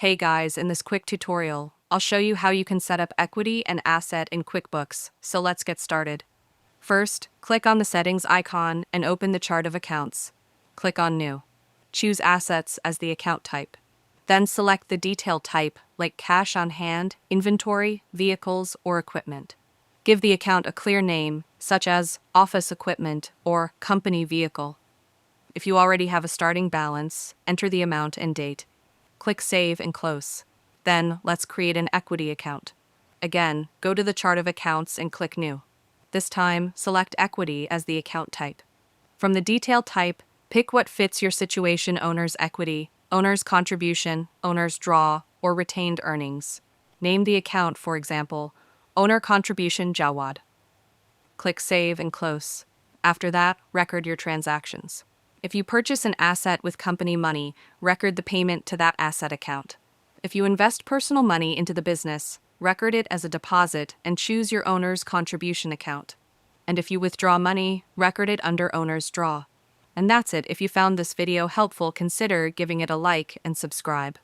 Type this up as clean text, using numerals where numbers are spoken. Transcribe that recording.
Hey guys, in this quick tutorial, I'll show you how you can set up equity and asset in QuickBooks, so let's get started. First, click on the settings icon and open the chart of accounts. Click on New. Choose Assets as the account type. Then select the detail type like cash on hand, inventory, vehicles, or equipment. Give the account a clear name, such as Office Equipment or Company Vehicle. If you already have a starting balance, enter the amount and date. Click Save and Close. Then, let's create an equity account. Again, go to the chart of accounts and click New. This time, select Equity as the account type. From the detail type, pick what fits your situation: owner's equity, owner's contribution, owner's draw, or retained earnings. Name the account, for example, Owner Contribution Jawad. Click Save and Close. After that, record your transactions. If you purchase an asset with company money, record the payment to that asset account. If you invest personal money into the business, record it as a deposit and choose your owner's contribution account. And if you withdraw money, record it under owner's draw. And that's it. If you found this video helpful, consider giving it a like and subscribe.